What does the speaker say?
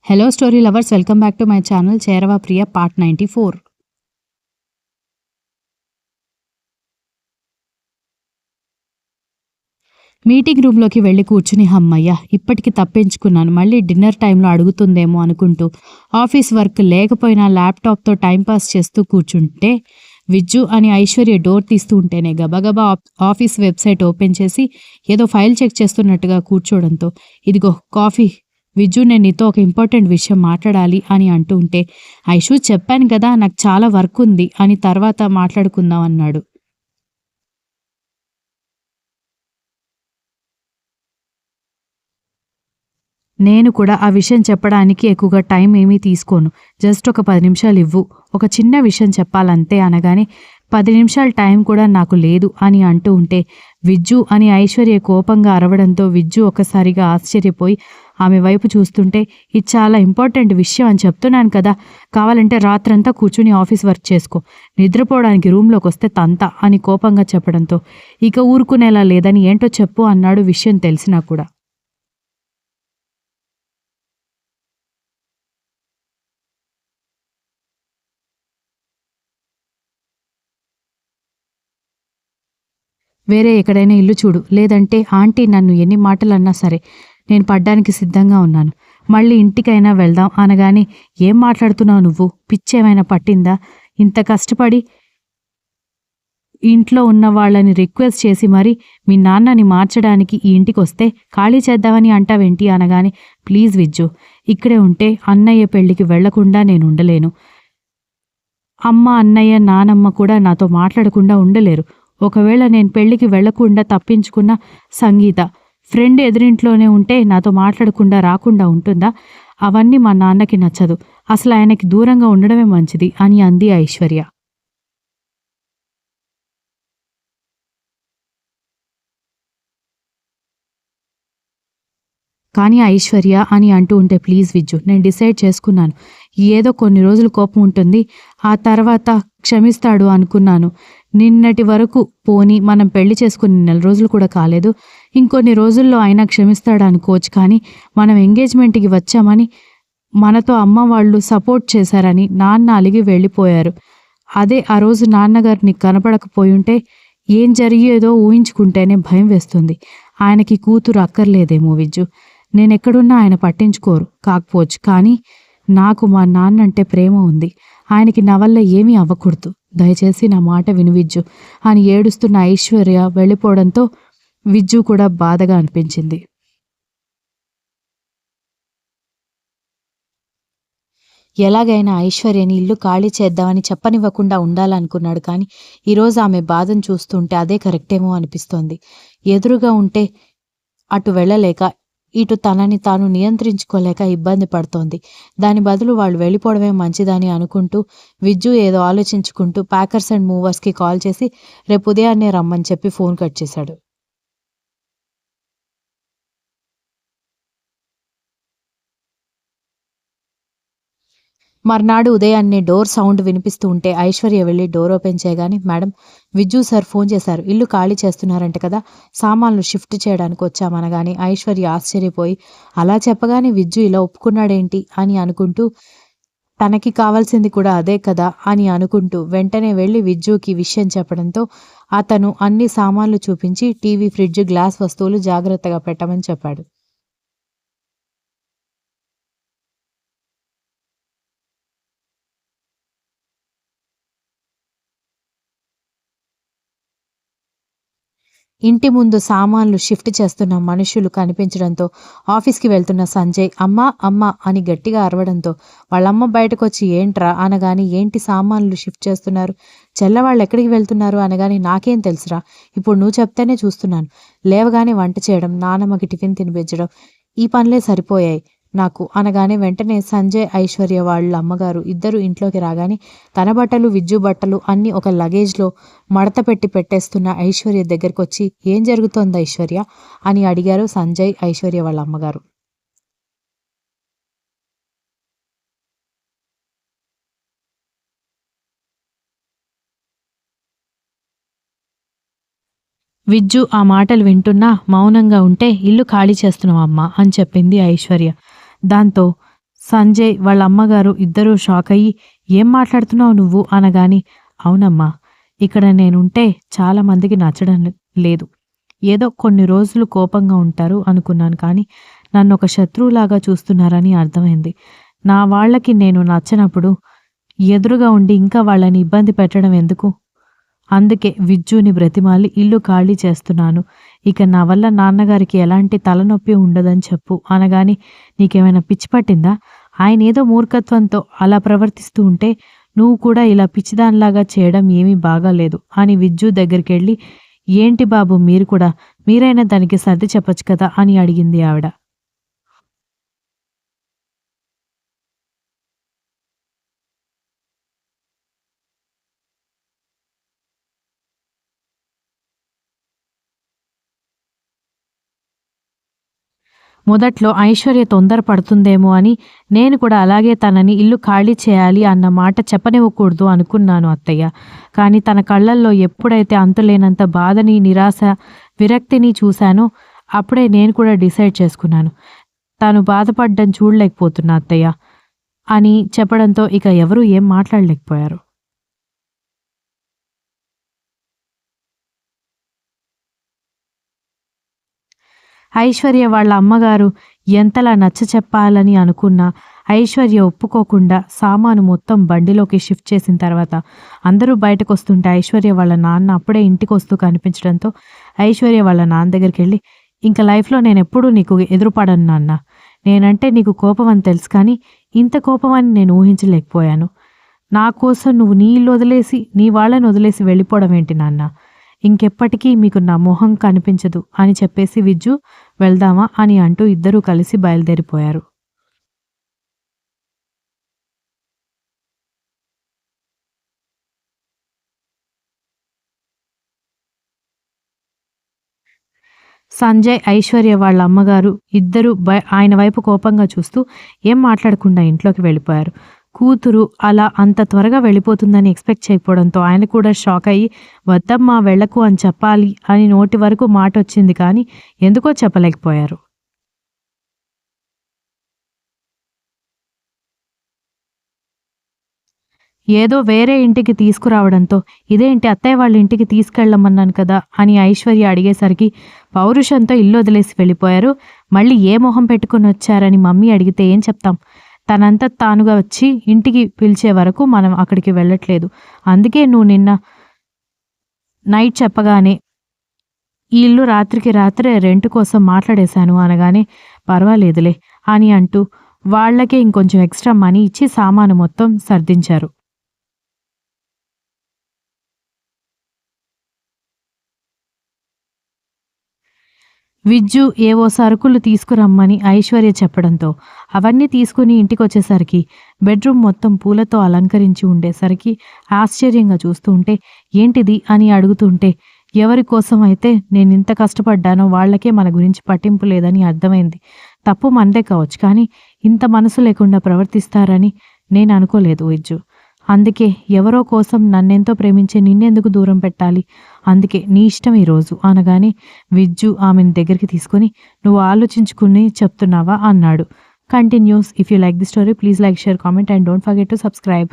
Hello story lovers, welcome back to my channel Cherava Priya part 94. Meeting రూమ్లోకి వెళ్ళి కూర్చుని హమ్మయ్య ఇప్పటికి తప్పించుకున్నాను, మళ్ళీ డిన్నర్ టైంలో అడుగుతుందేమో అనుకుంటూ ఆఫీస్ వర్క్ లేకపోయినా ల్యాప్టాప్తో టైంపాస్ చేస్తూ కూర్చుంటే విజ్జు అని ఐశ్వర్య డోర్ తీస్తూ ఉంటేనే గబగబా ఆఫీస్ వెబ్సైట్ ఓపెన్ చేసి ఏదో ఫైల్ చెక్ చేస్తున్నట్టుగా కూర్చోవడంతో, ఇదిగో కాఫీ విజ్జు, నేను నీతో ఒక ఇంపార్టెంట్ విషయం మాట్లాడాలి అని అంటూ ఉంటే, ఐషు చెప్పాను కదా నాకు చాలా వర్క్ ఉంది అని తర్వాత మాట్లాడుకుందాం అన్నాడు. నేను కూడా ఆ విషయం చెప్పడానికి ఎక్కువగా టైం ఏమీ తీసుకోను, జస్ట్ ఒక 10 నిమిషాలు ఇవ్వు, ఒక చిన్న విషయం చెప్పాలంతే అనగానే 10 నిమిషాల టైం కూడా నాకు లేదు అని అంటూ ఉంటే, విజ్జు అని ఐశ్వర్య కోపంగా అరవడంతో విజ్జు ఒకసారిగా ఆశ్చర్యపోయి ఆమె వైపు చూస్తుంటే, ఇది చాలా ఇంపార్టెంట్ విషయం అని చెప్తున్నాను కదా, కావాలంటే రాత్రంతా కూర్చుని ఆఫీస్ వర్క్ చేసుకో, నిద్రపోవడానికి రూమ్లోకి వస్తే తంత అని కోపంగా చెప్పడంతో, ఇక ఊరుకునేలా లేదని ఏంటో చెప్పు అన్నాడు విషయం తెలిసినా కూడా. వేరే ఎక్కడైనా ఇల్లు చూడు, లేదంటే ఆంటీ నన్ను ఎన్ని మాటలన్నా సరే నేను పడ్డానికి సిద్ధంగా ఉన్నాను, మళ్ళీ ఇంటికైనా వెళ్దాం అనగానే, ఏం మాట్లాడుతున్నావు నువ్వు, పిచ్చేమైనా పట్టిందా, ఇంత కష్టపడి ఇంట్లో ఉన్న వాళ్ళని రిక్వెస్ట్ చేసి మరి మీ నాన్నని మార్చడానికి ఈ ఇంటికి వస్తే ఖాళీ చేద్దామని అంటావేంటి అనగానే, ప్లీజ్ విజ్జు, ఇక్కడే ఉంటే అన్నయ్య పెళ్లికి వెళ్లకుండా నేను ఉండలేను, అమ్మ అన్నయ్య నానమ్మ కూడా నాతో మాట్లాడకుండా ఉండలేరు, ఒకవేళ నేను పెళ్లికి వెళ్లకుండా తప్పించుకున్న సంగీత ఫ్రెండ్ ఎదురింట్లోనే ఉంటే నాతో మాట్లాడకుండా రాకుండా ఉంటుందా, అవన్నీ మా నాన్నకి నచ్చదు, అసలు ఆయనకి దూరంగా ఉండడమే మంచిది అని అంది ఐశ్వర్య. కానీ ఐశ్వర్య అని అంటూ ఉంటే, ప్లీజ్ విజ్జు, నేను డిసైడ్ చేసుకున్నాను, ఏదో కొన్ని రోజులు కోపం ఉంటుంది, ఆ తర్వాత క్షమిస్తాడు అనుకున్నాను, నిన్నటి వరకు పోని మనం పెళ్లి చేసుకుని 4 రోజులు కూడా కాలేదు, ఇంకొన్ని రోజుల్లో అయినా క్షమిస్తాడు అనుకోవచ్చు, కానీ మనం ఎంగేజ్మెంట్కి వచ్చామని మనతో అమ్మ వాళ్ళు సపోర్ట్ చేశారని నాన్న అలిగి వెళ్ళిపోయారు, అదే ఆ రోజు నాన్నగారిని కనపడకపోయుంటే ఏం జరిగేదో ఊహించుకుంటేనే భయం వేస్తుంది, ఆయనకి కూతురు అక్కర్లేదేమో విజ్జు, నేనెక్కడున్నా ఆయన పట్టించుకోరు కాకపోవచ్చు, కానీ నాకు మా నాన్నంటే ప్రేమ ఉంది, ఆయనకి నా వల్ల ఏమీ అవ్వకూడదు, దయచేసి నా మాట విను విజ్జు అని ఏడుస్తున్న ఐశ్వర్య వెళ్ళిపోవడంతో విజ్జు కూడా బాధగా అనిపించింది. ఎలాగైనా ఐశ్వర్యని ఇల్లు ఖాళీ చేద్దామని చెప్పనివ్వకుండా ఉండాలనుకున్నాడు, కానీ ఈరోజు ఆమె బాధను చూస్తుంటే అదే కరెక్టేమో అనిపిస్తోంది. ఎదురుగా ఉంటే అటు వెళ్ళలేక, ఇటు తనని తాను నియంత్రించుకోలేక ఇబ్బంది పడుతోంది. దాని బదులు వాళ్ళు వెళ్ళిపోవడమే మంచిదని అనుకుంటూ విజ్జు ఏదో ఆలోచించుకుంటూ ప్యాకర్స్ అండ్ మూవర్స్కి కాల్ చేసి రేపు ఉదయాన్నే రమ్మని చెప్పి ఫోన్ కట్ చేశాడు. మర్నాడు ఉదయాన్నే డోర్ సౌండ్ వినిపిస్తూ ఉంటే ఐశ్వర్య వెళ్ళి డోర్ ఓపెన్ చేయగానే, మేడం, విజ్జు సార్ ఫోన్ చేశారు, ఇల్లు ఖాళీ చేస్తున్నారంట కదా, సామాన్లు షిఫ్ట్ చేయడానికి వచ్చామనగానే ఐశ్వర్య ఆశ్చర్యపోయి, అలా చెప్పగానే విజ్జు ఇలా ఒప్పుకున్నాడేంటి అని అనుకుంటూ, తనకి కావాల్సింది కూడా అదే కదా అని అనుకుంటూ వెంటనే వెళ్ళి విజ్జుకి విషయం చెప్పడంతో అతను అన్ని సామాన్లు చూపించి టీవీ, ఫ్రిడ్జ్, గ్లాస్ వస్తువులు జాగ్రత్తగా పెట్టమని చెప్పాడు. ఇంటి ముందు సామాన్లు షిఫ్ట్ చేస్తున్న మనుషులు కనిపించడంతో ఆఫీస్కి వెళ్తున్న సంజయ్ అమ్మా అమ్మా అని గట్టిగా అరవడంతో వాళ్ళమ్మ బయటకొచ్చి ఏంట్రా అనగాని, ఏంటి సామాన్లు షిఫ్ట్ చేస్తున్నారు, చెల్లవాళ్ళు ఎక్కడికి వెళ్తున్నారు అనగాని, నాకేం తెలుసురా, ఇప్పుడు నువ్వు చెప్తేనే చూస్తున్నాను, లేవగానే వంట చేయడం, నానమ్మకి టిఫిన్ తినిపించడం, ఈ పనులే సరిపోయాయి నాకు అనగానే వెంటనే సంజయ్, ఐశ్వర్య వాళ్ళ అమ్మగారు ఇద్దరు ఇంట్లోకి రాగానే తన బట్టలు, విజ్జు బట్టలు అన్నీ ఒక లగేజ్లో మడత పెట్టి పెట్టేస్తున్న ఐశ్వర్య దగ్గరికి వచ్చి, ఏం జరుగుతోంది ఐశ్వర్య అని అడిగారు సంజయ్, ఐశ్వర్య వాళ్ళ అమ్మగారు. విజ్జు ఆ మాటలు వింటున్నా మౌనంగా ఉంటే, ఇల్లు ఖాళీ చేస్తున్నాం అమ్మా అని చెప్పింది ఐశ్వర్య. దాంతో సంజయ్ వాళ్ళ అమ్మగారు ఇద్దరూ షాక్ అయ్యి ఏం మాట్లాడుతున్నావు నువ్వు అనగాని అవునమ్మా ఇక్కడ నేనుంటే చాలా మందికి నచ్చడం లేదు. ఏదో కొన్ని రోజులు కోపంగా ఉంటారు అనుకున్నాను కానీ నన్ను ఒక శత్రువులాగా చూస్తున్నారని అర్థమైంది. నా వాళ్ళకి నేను నచ్చనప్పుడు ఎదురుగా ఉండి ఇంకా వాళ్ళని ఇబ్బంది పెట్టడం ఎందుకు? అందుకే విజ్జుని బ్రతిమాలి ఇల్లు ఖాళీ చేస్తున్నాను. ఇక నా వల్ల నాన్నగారికి ఎలాంటి తలనొప్పి ఉండదని చెప్పు అనగాని నీకేమైనా పిచ్చి పట్టిందా? ఆయన ఏదో మూర్ఖత్వంతో అలా ప్రవర్తిస్తూ ఉంటే నువ్వు కూడా ఇలా పిచ్చిదానిలాగా చేయడం ఏమీ బాగాలేదు అని విజ్జు దగ్గరికెళ్ళి ఏంటి బాబు మీరు కూడా మీరైనా దానికి సర్ది చెప్పొచ్చు కదా అని అడిగింది ఆవిడ. మొదట్లో ఐశ్వర్య తొందరపడుతుందేమో అని నేను కూడా అలాగే తనని ఇల్లు ఖాళీ చేయాలి అన్న మాట చెప్పనివ్వకూడదు అనుకున్నాను అత్తయ్య. కానీ తన కళ్ళల్లో ఎప్పుడైతే అంతులేనంత బాధని, నిరాశ, విరక్తిని చూశానో అప్పుడే నేను కూడా డిసైడ్ చేసుకున్నాను. తాను బాధపడ్డం చూడలేకపోతున్నా అత్తయ్య అని చెప్పడంతో ఇక ఎవరూ ఏం మాట్లాడలేకపోయారు. ఐశ్వర్య వాళ్ళ అమ్మగారు ఎంతలా నచ్చచెప్పాలని అనుకున్నా ఐశ్వర్య ఒప్పుకోకుండా సామాను మొత్తం బండిలోకి షిఫ్ట్ చేసిన తర్వాత అందరూ బయటకొస్తుంటే ఐశ్వర్య వాళ్ళ నాన్న అప్పుడే ఇంటికొస్తూ కనిపించడంతో ఐశ్వర్య వాళ్ళ నాన్న దగ్గరికి వెళ్ళి ఇంక లైఫ్లో నేనెప్పుడూ నీకు ఎదురుపడను నాన్న. నేనంటే నీకు కోపం అని తెలుసు కానీ ఇంత కోపం అని నేను ఊహించలేకపోయాను. నా కోసం నువ్వు నీ ఇల్లు వదిలేసి నీ వాళ్ళని వదిలేసి వెళ్ళిపోవడం ఏంటి నాన్న? ఇంకెప్పటికీ మీకు నా మొహం కనిపించదు అని చెప్పేసి విజ్జు వెళ్దామా అని అంటూ ఇద్దరూ కలిసి బయలుదేరిపోయారు. సంజయ్, ఐశ్వర్య వాళ్ళ అమ్మగారు ఇద్దరూ ఆయన వైపు కోపంగా చూస్తూ ఏం మాట్లాడకుండా ఇంట్లోకి వెళ్ళిపోయారు. కూతురు అలా అంత త్వరగా వెళ్ళిపోతుందని ఎక్స్‌పెక్ట్ చేయకపోవడంతో ఆయన కూడా షాక్ అయ్యి వద్దమ్మా వెళ్ళకు అని చెప్పాలి అని నోటి వరకు మాటొచ్చింది కానీ ఎందుకో చెప్పలేకపోయారు. ఏదో వేరే ఇంటికి తీసుకురావడంతో ఇదేంటి అత్తయ్య వాళ్ళ ఇంటికి తీసుకెళ్ళమన్నాను కదా అని ఐశ్వర్య అడిగేసరికి పౌరుషంతో ఇల్లు వదిలేసి వెళ్ళిపోయారు. మళ్ళీ ఏ మొహం పెట్టుకుని వచ్చారని మమ్మీ అడిగితే ఏం చెప్తాం? తనంతా తానుగా వచ్చి ఇంటికి పిలిచే వరకు మనం అక్కడికి వెళ్ళట్లేదు. అందుకే నువ్వు నిన్న నైట్ చెప్పగానే ఈ ఇల్లు రాత్రికి రాత్రే రెంట్ కోసం మాట్లాడేశాను అనగానే పర్వాలేదులే అని అంటూ వాళ్ళకే ఇంకొంచెం ఎక్స్ట్రా మనీ ఇచ్చి సామాను మొత్తం సర్దించారు. విజ్జు ఏవో సరుకులు తీసుకురమ్మని ఐశ్వర్య చెప్పడంతో అవన్నీ తీసుకుని ఇంటికొచ్చేసరికి బెడ్రూమ్ మొత్తం పూలతో అలంకరించి ఉండేసరికి ఆశ్చర్యంగా చూస్తూ ఉంటే ఏంటిది అని అడుగుతుంటే ఎవరి కోసం అయితే నేనింత కష్టపడ్డానో వాళ్ళకే మన గురించి పట్టింపు లేదని అర్థమైంది. తప్పు మనదే కావచ్చు కానీ ఇంత మనసు లేకుండా ప్రవర్తిస్తారని నేను అనుకోలేదు విజ్జు. అందుకే ఎవరో కోసం నన్నెంతో ప్రేమించే నిన్నెందుకు దూరం పెట్టాలి? అందుకే నీ ఇష్టం ఈరోజు అనగానే విజ్జు ఆమెను దగ్గరికి తీసుకొని నువ్వు ఆలోచించుకుని చెప్తున్నావా అన్నాడు. Continuous. If you like the story please like, share, comment and don't forget to subscribe.